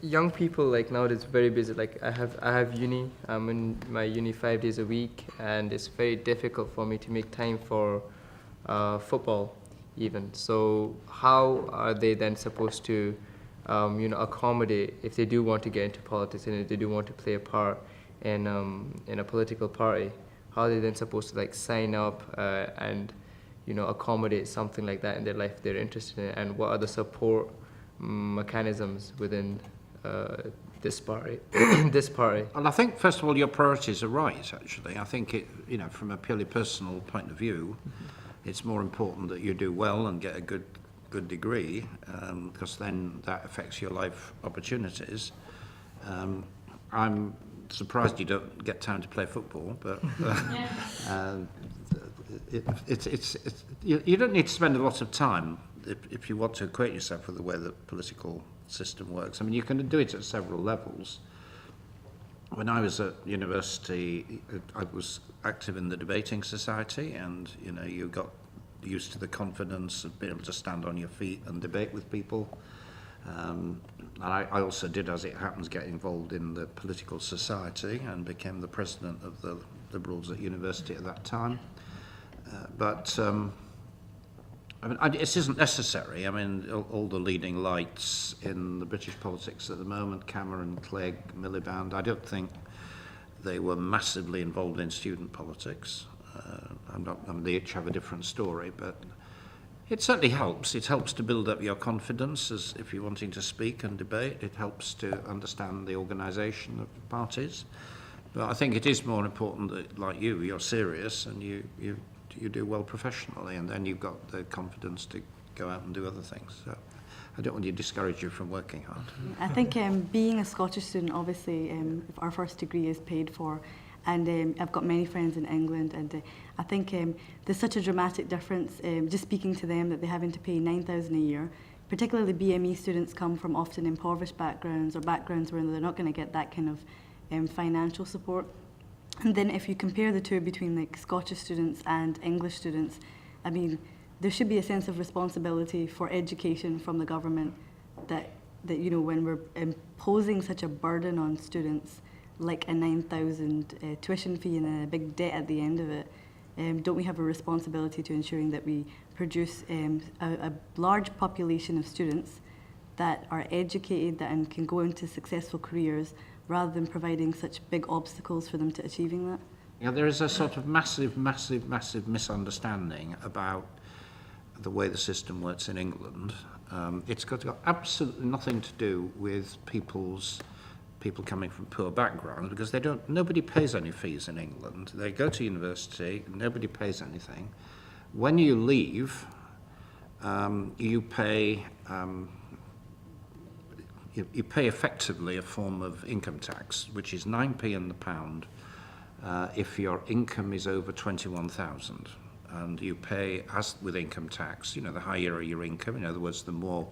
young people like nowadays very busy. Like I have uni. I'm in my uni 5 days a week, and it's very difficult for me to make time for football, even. So how are they then supposed to, accommodate if they do want to get into politics and if they do want to play a part in a political party? How are they then supposed to like sign up and accommodate something like that in their life if they're interested in it? And what are the support mechanisms within this party? this party. Well, I think first of all your priorities are right. Actually, I think from a purely personal point of view, it's more important that you do well and get a good degree, because then that affects your life opportunities. I'm surprised you don't get time to play football, but you don't need to spend a lot of time if you want to equate yourself with the way the political system works. I mean, you can do it at several levels. When I was at university, I was active in the debating society, and you got used to the confidence of being able to stand on your feet and debate with people. And I also did, as it happens, get involved in the political society and became the president of the Liberals at university at that time. It isn't necessary. I mean, all the leading lights in the British politics at the moment, Cameron, Clegg, Miliband, I don't think they were massively involved in student politics. They each have a different story, but it certainly helps. It helps to build up your confidence as if you're wanting to speak and debate. It helps to understand the organisation of parties. But I think it is more important that, like you're serious and you do well professionally, and then you've got the confidence to go out and do other things. So I don't want to discourage you from working hard. I think being a Scottish student, obviously, our first degree is paid for, and I've got many friends in England, and I think there's such a dramatic difference just speaking to them that they're having to pay $9,000 a year. Particularly BME students come from often impoverished backgrounds or backgrounds where they're not going to get that kind of financial support. And then if you compare the two between like Scottish students and English students, I mean, there should be a sense of responsibility for education from the government that when we're imposing such a burden on students, like a 9,000 tuition fee and a big debt at the end of it, don't we have a responsibility to ensuring that we produce a large population of students that are educated and can go into successful careers, rather than providing such big obstacles for them to achieving that? Yeah, there is a sort of massive misunderstanding about the way the system works in England. It's got absolutely nothing to do with people coming from poor backgrounds, because nobody pays any fees in England. They go to university, nobody pays anything. When you leave, you pay effectively a form of income tax, which is 9p in the pound if your income is over 21,000. And you pay, as with income tax, the higher your income, in other words, the more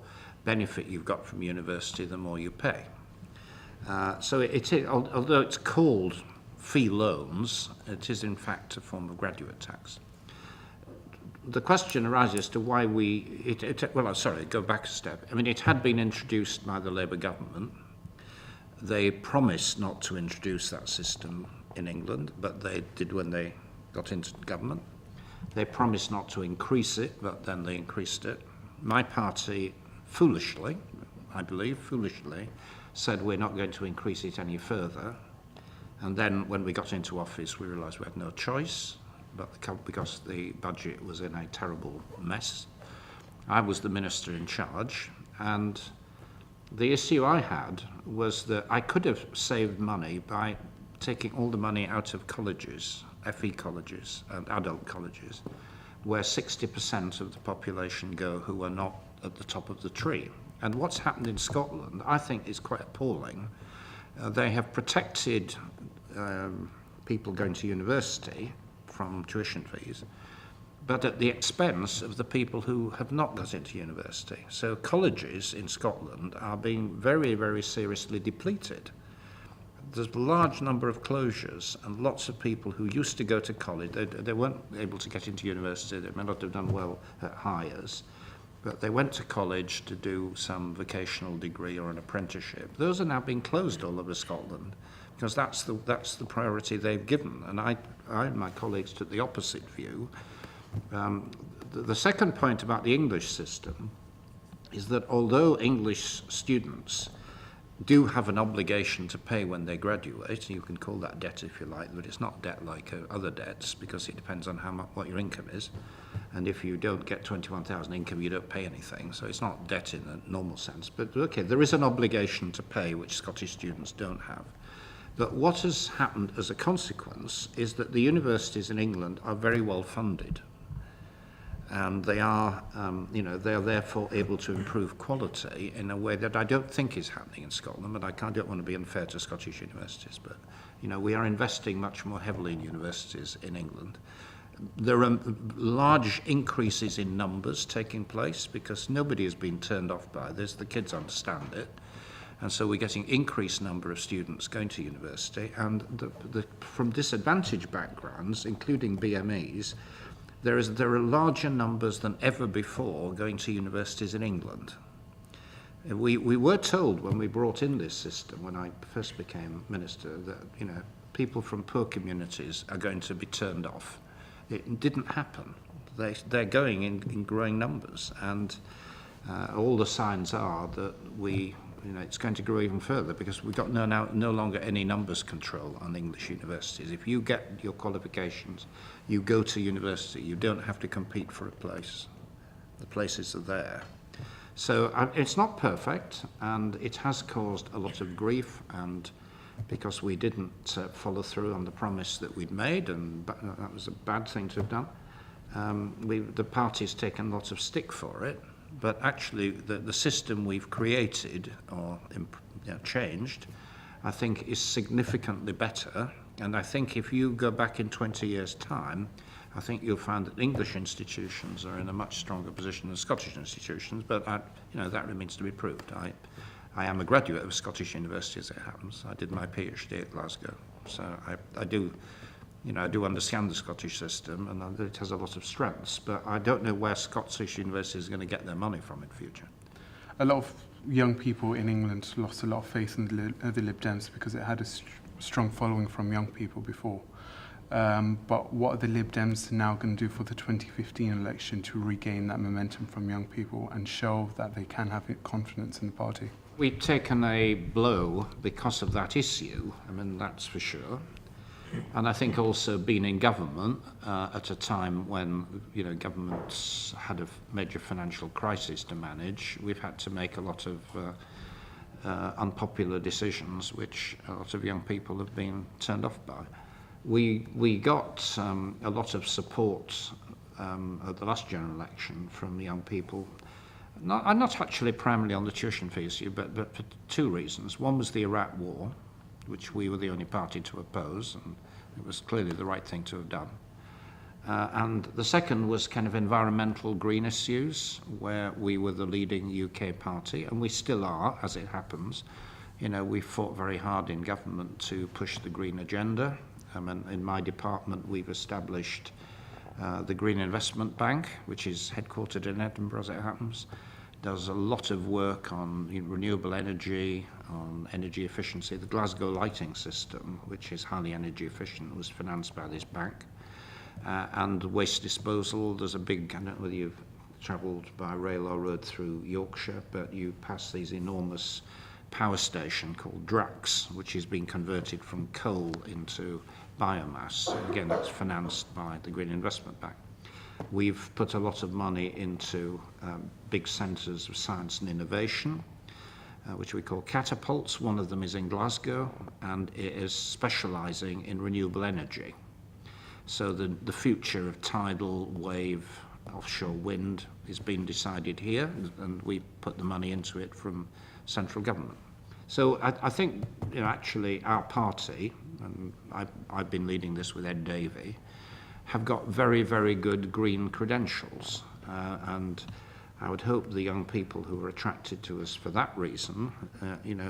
benefit you've got from university, the more you pay. So although it's called fee loans, it is in fact a form of graduate tax. The question arises as to why go back a step. I mean, it had been introduced by the Labour government. They promised not to introduce that system in England, but they did when they got into government. They promised not to increase it, but then they increased it. My party, foolishly, said we're not going to increase it any further. And then when we got into office, we realised we had no choice, because the budget was in a terrible mess. I was the minister in charge, and the issue I had was that I could have saved money by taking all the money out of colleges, FE colleges and adult colleges, where 60% of the population go who are not at the top of the tree. And what's happened in Scotland, I think, is quite appalling. They have protected people going to university from tuition fees, but at the expense of the people who have not got into university. So colleges in Scotland are being very, very seriously depleted. There's a large number of closures, and lots of people who used to go to college, they weren't able to get into university, they may not have done well at Highers, but they went to college to do some vocational degree or an apprenticeship. Those are now being closed all over Scotland because that's the priority they've given. And I and my colleagues took the opposite view. The second point about the English system is that although English students do have an obligation to pay when they graduate, you can call that debt if you like, but it's not debt like other debts because it depends on what your income is. And if you don't get 21,000 income, you don't pay anything. So it's not debt in a normal sense. But okay, there is an obligation to pay, which Scottish students don't have. But what has happened as a consequence is that the universities in England are very well funded. And they are, they are therefore able to improve quality in a way that I don't think is happening in Scotland. But I don't want to be unfair to Scottish universities. But, we are investing much more heavily in universities in England. There are large increases in numbers taking place because nobody has been turned off by this. The kids understand it. And so we're getting increased number of students going to university. And from disadvantaged backgrounds, including BMEs, there are larger numbers than ever before going to universities in England. We were told when we brought in this system, when I first became minister, that people from poor communities are going to be turned off. It didn't happen. They're going in growing numbers, and all the signs are that it's going to grow even further because we've got no longer any numbers control on English universities. If you get your qualifications, you go to university. You don't have to compete for a place. The places are there. So it's not perfect, and it has caused a lot of grief, and because we didn't follow through on the promise that we'd made, and that was a bad thing to have done. The party's taken lots of stick for it. But actually, the system we've created or changed, I think, is significantly better. And I think if you go back in 20 years' time, I think you'll find that English institutions are in a much stronger position than Scottish institutions. But that remains to be proved. I am a graduate of a Scottish university, as it happens. I did my PhD at Glasgow, so I do. I do understand the Scottish system, and it has a lot of strengths, but I don't know where Scottish universities are going to get their money from in future. A lot of young people in England lost a lot of faith in the Lib Dems because it had a strong following from young people before. But what are the Lib Dems now going to do for the 2015 election to regain that momentum from young people and show that they can have confidence in the party? We've taken a blow because of that issue, that's for sure. And I think also being in government at a time when governments had a major financial crisis to manage, we've had to make a lot of unpopular decisions, which a lot of young people have been turned off by. We got a lot of support at the last general election from young people. Not actually primarily on the tuition fee issue, but for two reasons. One was the Iraq War, which we were the only party to oppose, and it was clearly the right thing to have done. And the second was kind of environmental green issues, where we were the leading UK party, and we still are, as it happens. We fought very hard in government to push the green agenda. In my department, we've established the Green Investment Bank, which is headquartered in Edinburgh, as it happens. Does a lot of work on renewable energy, on energy efficiency. The Glasgow lighting system, which is highly energy efficient, was financed by this bank. And waste disposal, there's a big, I don't know whether you've travelled by rail or road through Yorkshire, but you pass these enormous power station called Drax, which is being converted from coal into biomass. And again, that's financed by the Green Investment Bank. We've put a lot of money into big centres of science and innovation, which we call catapults. One of them is in Glasgow, and it is specialising in renewable energy. So the future of tidal, wave, offshore wind is being decided here, and we put the money into it from central government. So I think, actually our party, and I've been leading this with Ed Davey, have got very, very good green credentials. And I would hope the young people who are attracted to us for that reason,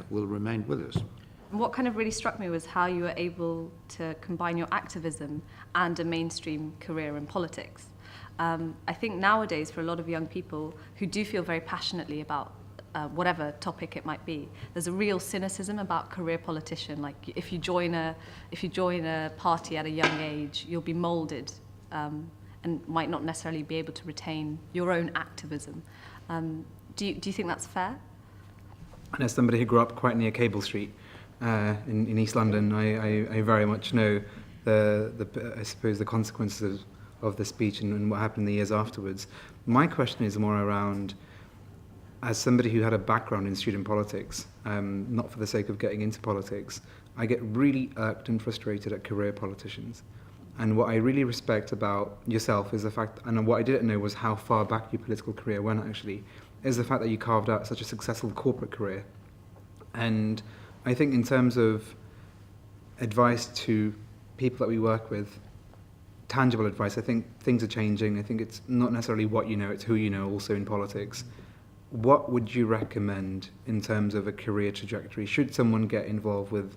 will remain with us. What kind of really struck me was how you were able to combine your activism and a mainstream career in politics. I think nowadays for a lot of young people who do feel very passionately about whatever topic it might be, there's a real cynicism about career politician. Like if you join a party at a young age, you'll be moulded and might not necessarily be able to retain your own activism. Do you think that's fair? And as somebody who grew up quite near Cable Street in East London, I very much know I suppose the consequences of the speech and what happened in the years afterwards. My question is more around, as somebody who had a background in student politics, not for the sake of getting into politics, I get really irked and frustrated at career politicians. And what I really respect about yourself is the fact, and what I didn't know was how far back your political career went actually, is the fact that you carved out such a successful corporate career. And I think in terms of advice to people that we work with, tangible advice, I think things are changing. I think it's not necessarily what you know, it's who you know also in politics. What would you recommend in terms of a career trajectory? Should someone get involved with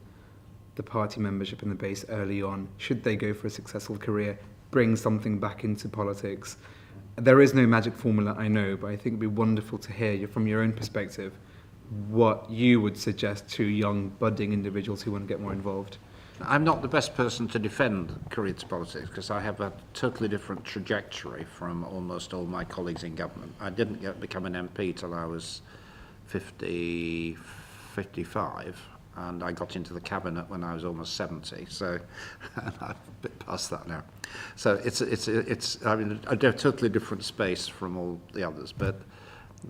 the party membership in the base early on? Should they go for a successful career, bring something back into politics? There is no magic formula, I know, but I think it would be wonderful to hear from your own perspective what you would suggest to young, budding individuals who want to get more involved. I'm not the best person to defend career to politics because I have a totally different trajectory from almost all my colleagues in government. I didn't become an MP till I was 55, and I got into the cabinet when I was almost 70. So I'm a bit past that now. So it's I mean a totally different space from all the others. But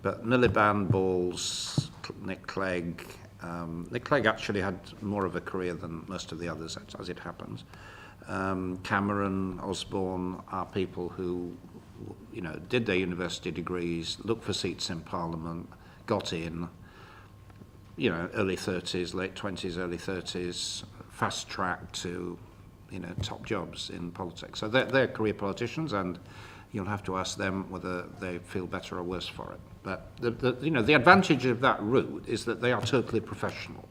Miliband, Balls, Nick Clegg. Nick Clegg actually had more of a career than most of the others, as it happens. Cameron, Osborne are people who, did their university degrees, looked for seats in Parliament, got in, early 30s, late 20s, early 30s, fast track to, top jobs in politics. So they're career politicians, and you'll have to ask them whether they feel better or worse for it. But the advantage of that route is that they are totally professional.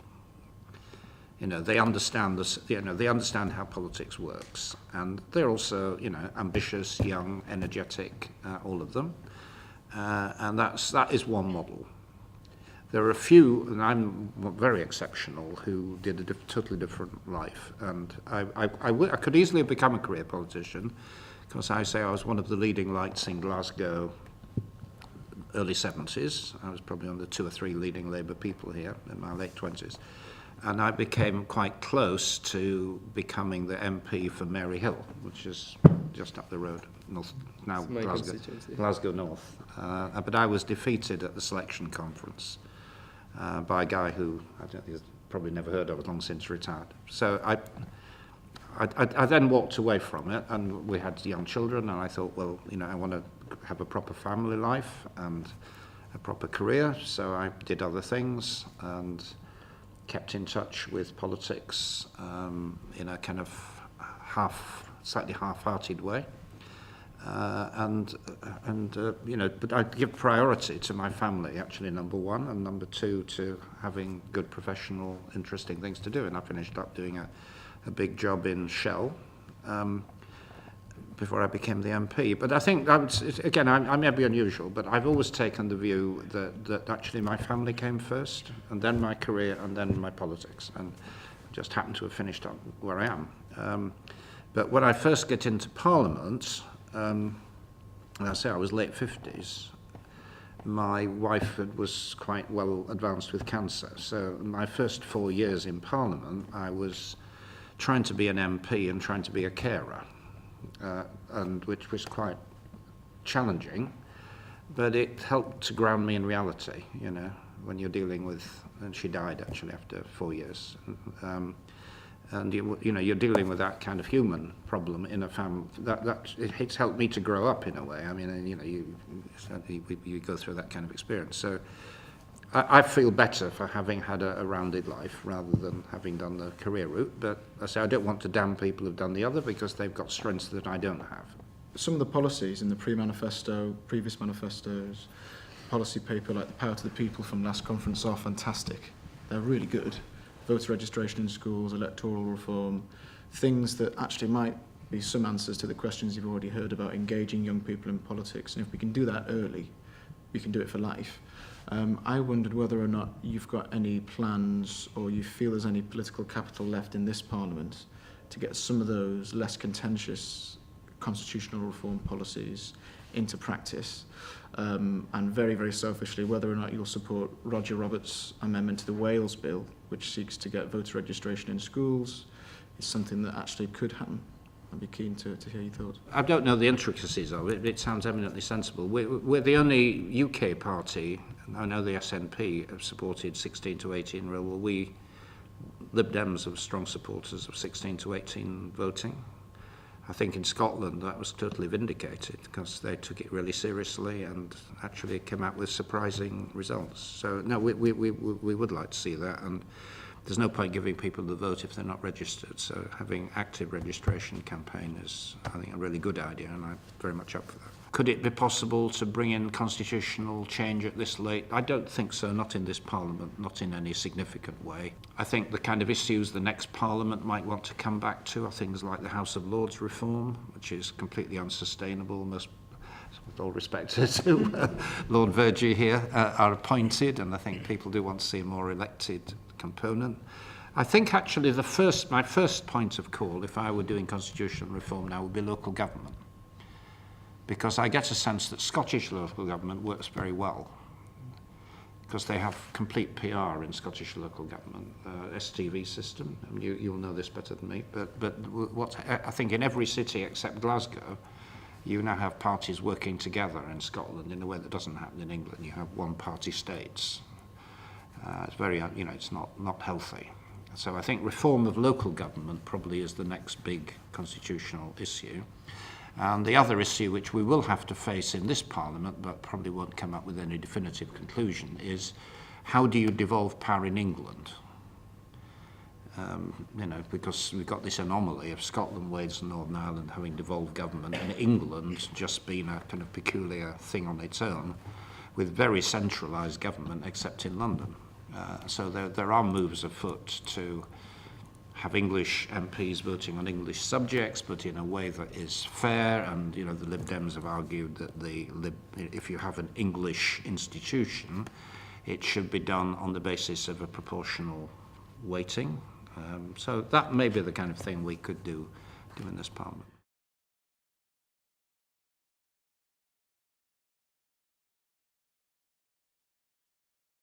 They understand this. They understand how politics works, and they're also ambitious, young, energetic, all of them. And that is one model. There are a few, and I'm very exceptional, who did a totally different life. And I could easily have become a career politician, because I was one of the leading lights in Glasgow, early 70s. I was probably one of the 2 or 3 leading Labour people here in my late 20s. And I became quite close to becoming the MP for Mary Hill, which is just up the road, now Glasgow North. But I was defeated at the selection conference by a guy who you've probably never heard of, long since retired. So I then walked away from it, and we had young children, and I thought, well, I want to have a proper family life and a proper career, so I did other things and kept in touch with politics in a kind of slightly half-hearted way. But I give priority to my family, actually, number one, and number two, to having good professional, interesting things to do. And I finished up doing a big job in Shell before I became the MP. But I think, I may be unusual, but I've always taken the view that actually my family came first, and then my career, and then my politics, and just happened to have finished up where I am. But when I first get into Parliament, and I say I was late 50s, my wife was quite well advanced with cancer. So my first 4 years in Parliament, I was trying to be an MP and trying to be a carer, and which was quite challenging, but it helped to ground me in reality, when you're dealing with, and she died actually after 4 years. And you're dealing with that kind of human problem in a family. It's helped me to grow up in a way. I mean, you go through that kind of experience. So I feel better for having had a rounded life rather than having done the career route. But I say I don't want to damn people who've done the other, because they've got strengths that I don't have. Some of the policies in the pre-manifesto, previous manifestos, policy paper like the Power to the People from last conference are fantastic. They're really good. Voter registration in schools, electoral reform, things that actually might be some answers to the questions you've already heard about engaging young people in politics. And if we can do that early, we can do it for life. I wondered whether or not you've got any plans or you feel there's any political capital left in this Parliament to get some of those less contentious constitutional reform policies into practice. And very, very selfishly, whether or not you'll support Roger Roberts' amendment to the Wales Bill, which seeks to get voter registration in schools, is something that actually could happen. I'd be keen to hear your thoughts. I don't know the intricacies of it. It sounds eminently sensible. We're the only UK party, I know the SNP have supported 16 to 18 rule. Well, we Lib Dems are strong supporters of 16 to 18 voting. I think in Scotland that was totally vindicated because they took it really seriously and actually came out with surprising results. So no, we would like to see that, and there's no point giving people the vote if they're not registered. So having active registration campaign is, I think, a really good idea, and I'm very much up for that. Could it be possible to bring in constitutional change at this late? I don't think so, not in this Parliament, not in any significant way. I think the kind of issues the next Parliament might want to come back to are things like the House of Lords reform, which is completely unsustainable. Most, with all respect to Lord Vergie here, are appointed, and I think people do want to see a more elected component. I think actually my first point of call, if I were doing constitutional reform now, would be local government. Because I get a sense that Scottish local government works very well because they have complete PR in Scottish local government, STV system. I mean, you'll know this better than me, but what I think in every city except Glasgow, you now have parties working together in Scotland in a way that doesn't happen in England. You have one-party states. It's very, it's not healthy. So I think reform of local government probably is the next big constitutional issue. And the other issue which we will have to face in this Parliament, but probably won't come up with any definitive conclusion, is how do you devolve power in England? Because we've got this anomaly of Scotland, Wales and Northern Ireland having devolved government, and England just being a kind of peculiar thing on its own, with very centralised government except in London. So there are moves afoot to have English MPs voting on English subjects, but in a way that is fair. And the Lib Dems have argued that if you have an English institution, it should be done on the basis of a proportional weighting. So that may be the kind of thing we could do in this Parliament.